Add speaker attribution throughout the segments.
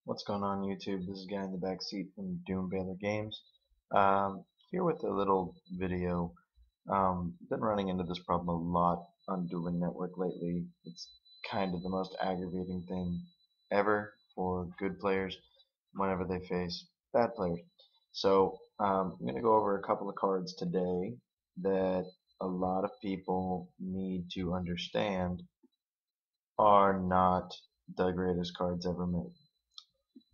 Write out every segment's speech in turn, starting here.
Speaker 1: What's going on YouTube? This is Guy in the Backseat from Doom Games. Here with a little video. Been running into this problem a lot on Dueling Network lately. It's kind of the most aggravating thing ever for good players whenever they face bad players. So I'm going to go over a couple of cards today that a lot of people need to understand are not the greatest cards ever made.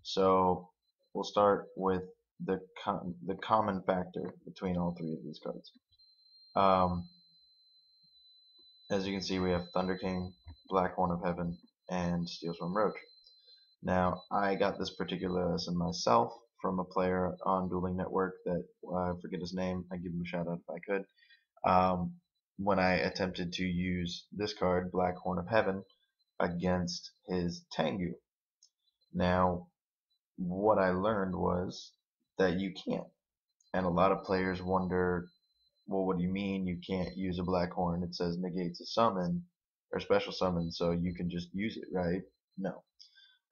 Speaker 1: So we'll start with the common factor between all three of these cards. Um, as you can see, we have Thunder King, Black Horn of Heaven, and Steel Storm Roach. Now, I got this particular lesson myself from a player on Dueling Network that I forget his name. I give him a shout out if I could. When I attempted to use this card, Black Horn of Heaven, against his Tengu. Now, what I learned was that you can't. And a lot of players wonder, well, what do you mean you can't use a black horn? It says negates a summon or special summon, so you can just use it, right? No.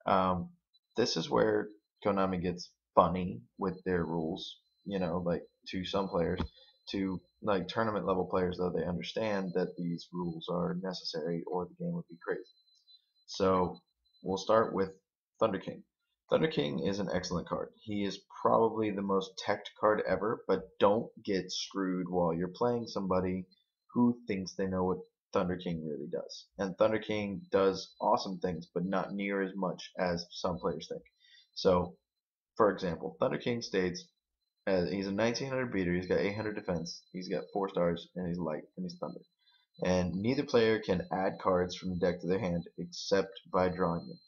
Speaker 1: Um, this is where Konami gets funny with their rules, like to some players. To like tournament level players, though, they understand that these rules are necessary or the game would be crazy. So we'll start with Thunder King. Thunder King is an excellent card. He is probably the most teched card ever, but don't get screwed while you're playing somebody who thinks they know what Thunder King really does. And Thunder King does awesome things, but not near as much as some players think. So, for example, Thunder King states he's a 1900 beater, he's got 800 defense, he's got 4 stars, and he's light, and he's thunder. And neither player can add cards from the deck to their hand except by drawing them.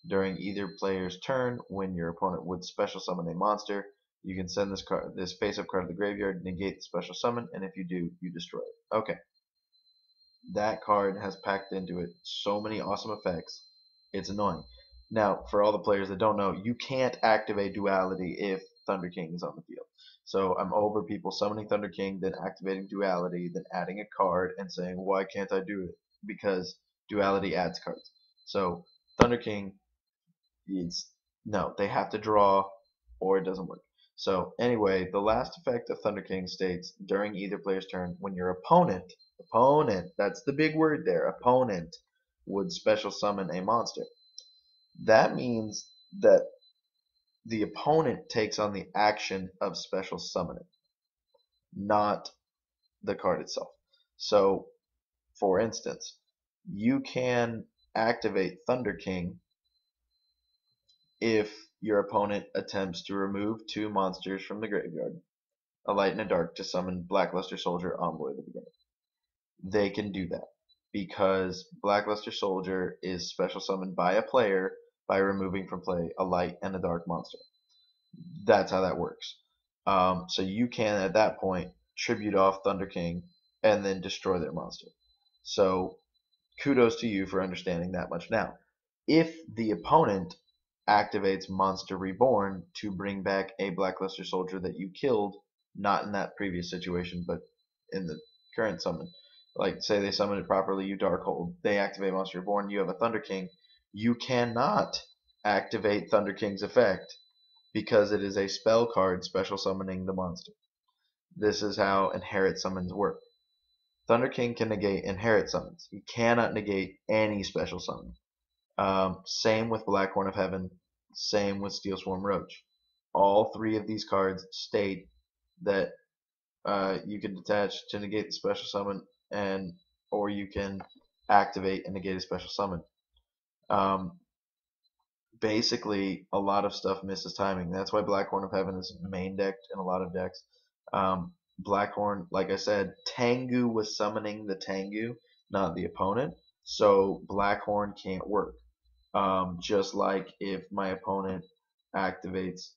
Speaker 1: During either player's turn, when your opponent would special summon a monster, you can send this face-up card to the graveyard, negate the special summon, and if you do, you destroy it. Okay, that card has packed into it so many awesome effects, it's annoying. Now, for all the players that don't know, you can't activate Duality if Thunder King is on the field. So I'm over people summoning Thunder King, then activating Duality, then adding a card and saying, why can't I do it? Because Duality adds cards. So Thunder King, no, they have to draw or it doesn't work. So anyway, the last effect of Thunder King states during either player's turn, when your opponent, that's the big word there, opponent, would special summon a monster. That means that the opponent takes on the action of special summoning, not the card itself. So, for instance, you can activate Thunder King if your opponent attempts to remove 2 monsters from the graveyard, a light and a dark, to summon Blackluster Soldier Envoy at the beginning. They can do that because Blackluster Soldier is special summoned by a player by removing from play a light and a dark monster. That's how that works. So you can, at that point, tribute off Thunder King and then destroy their monster. So kudos to you for understanding that much. Now, if the opponent activates Monster Reborn to bring back a Blackluster Soldier that you killed, not in that previous situation, but in the current summon, like say they summon it properly, you Darkhold, they activate Monster Reborn, you have a Thunder King, you cannot activate Thunder King's effect because it is a spell card special summoning the monster. This is how inherit summons work. Thunder King can negate inherit summons. He cannot negate any special summon. Same with Black Horn of Heaven. Same with Steel Swarm Roach. All 3 of these cards state that you can detach to negate the special summon, or you can activate and negate a special summon. Basically, a lot of stuff misses timing. That's why Black Horn of Heaven is main decked in a lot of decks. Black Horn, like I said, Tengu was summoning the Tengu, not the opponent, so Black Horn can't work. Just like if my opponent activates,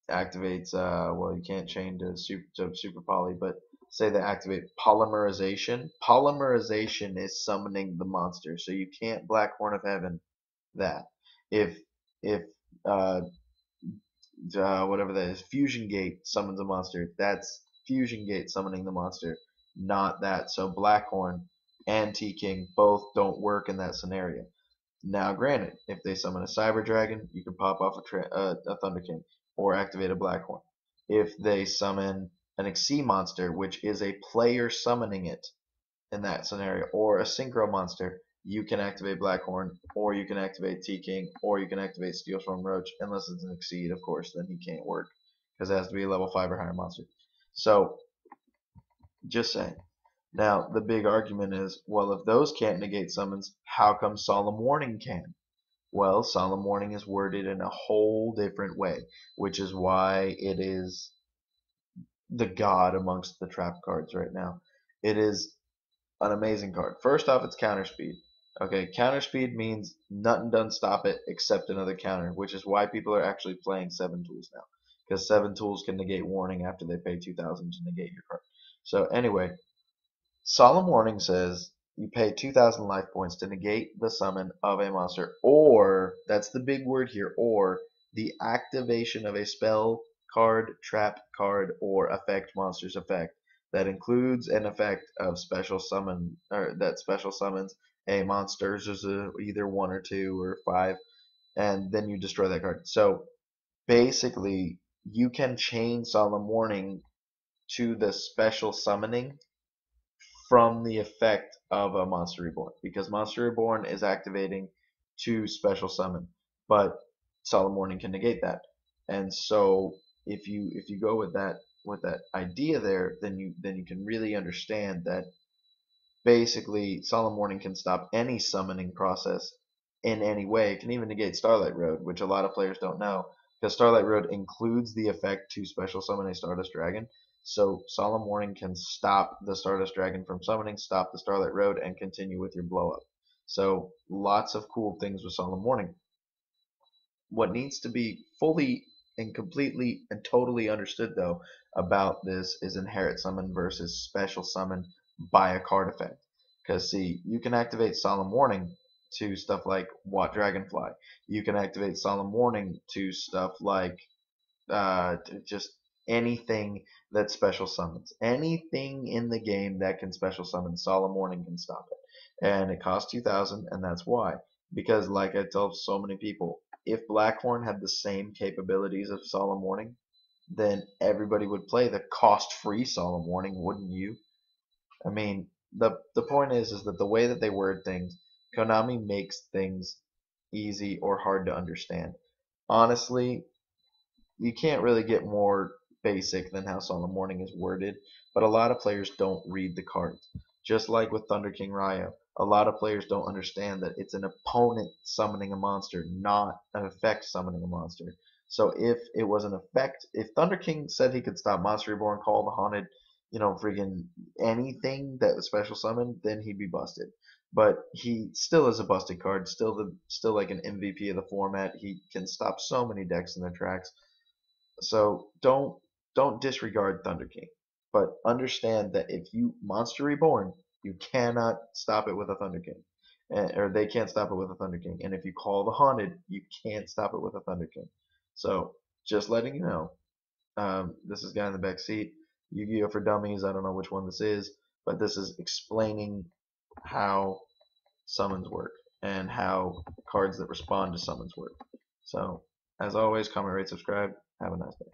Speaker 1: well, you can't chain to super poly, but say they activate polymerization. Polymerization is summoning the monster, so you can't Black Horn of Heaven that. If uh, whatever that is, Fusion Gate summons a monster, that's Fusion Gate summoning the monster, not that. So Blackhorn and T King both don't work in that scenario. Now, granted, if they summon a Cyber Dragon, you can pop off a Thunder King or activate a Blackhorn. If they summon an Xyz monster, which is a player summoning it in that scenario, or a Synchro monster, you can activate Blackhorn, or you can activate T-King, or you can activate Steelstorm Roach, unless it's an Exceed, of course, then he can't work, because it has to be a level 5 or higher monster. So, just saying. Now, the big argument is, well, if those can't negate summons, how come Solemn Warning can? Well, Solemn Warning is worded in a whole different way, which is why it is the god amongst the trap cards right now. It is an amazing card. First off, it's counter speed. Okay, counter speed means nothing doesn't stop it except another counter, which is why people are actually playing 7 tools now. Because 7 tools can negate warning after they pay 2,000 to negate your card. So anyway, Solemn Warning says you pay 2,000 life points to negate the summon of a monster, or, that's the big word here, or the activation of a spell card, trap card, or effect monster's effect. That includes an effect of special summon, or that special summons a monster, there's either 1 or 2 or 5, and then you destroy that card. So basically, you can chain Solemn Warning to the special summoning from the effect of a Monster Reborn, because Monster Reborn is activating to special summon, but Solemn Warning can negate that. And so if you go with that idea there, then you can really understand that basically Solemn Warning can stop any summoning process in any way. It can even negate Starlight Road, which a lot of players don't know, because Starlight Road includes the effect to special summon a Stardust Dragon. So Solemn Warning can stop the Stardust Dragon from summoning, stop the Starlight Road, and continue with your blow up. So lots of cool things with Solemn Warning. What needs to be fully and completely and totally understood, though, about this is inherit summon versus special summon by a card effect. Because, see, you can activate Solemn Warning to stuff like Watt Dragonfly. You can activate Solemn Warning to stuff like just anything that special summons. Anything in the game that can special summon, Solemn Warning can stop it. And it costs 2,000, and that's why. Because, like I tell so many people, if Blackhorn had the same capabilities of Solemn Warning, then everybody would play the cost-free Solemn Warning, wouldn't you? I mean, the point is that the way that they word things, Konami makes things easy or hard to understand. Honestly, you can't really get more basic than how Solemn Warning is worded, but a lot of players don't read the cards. Just like with Thunder King Ryo, a lot of players don't understand that it's an opponent summoning a monster, not an effect summoning a monster. So if it was an effect, if Thunder King said he could stop Monster Reborn, Call the Haunted, freaking anything that was special summoned, then he'd be busted. But he still is a busted card, still like an MVP of the format. He can stop so many decks in their tracks. So don't disregard Thunder King, but understand that if you Monster Reborn, you cannot stop it with a Thunder King, or they can't stop it with a Thunder King. And if you call the Haunted, you can't stop it with a Thunder King. So just letting you know, this is Guy in the Back Seat. Yu-Gi-Oh for Dummies. I don't know which one this is, but this is explaining how summons work and how cards that respond to summons work. So as always, comment, rate, subscribe. Have a nice day.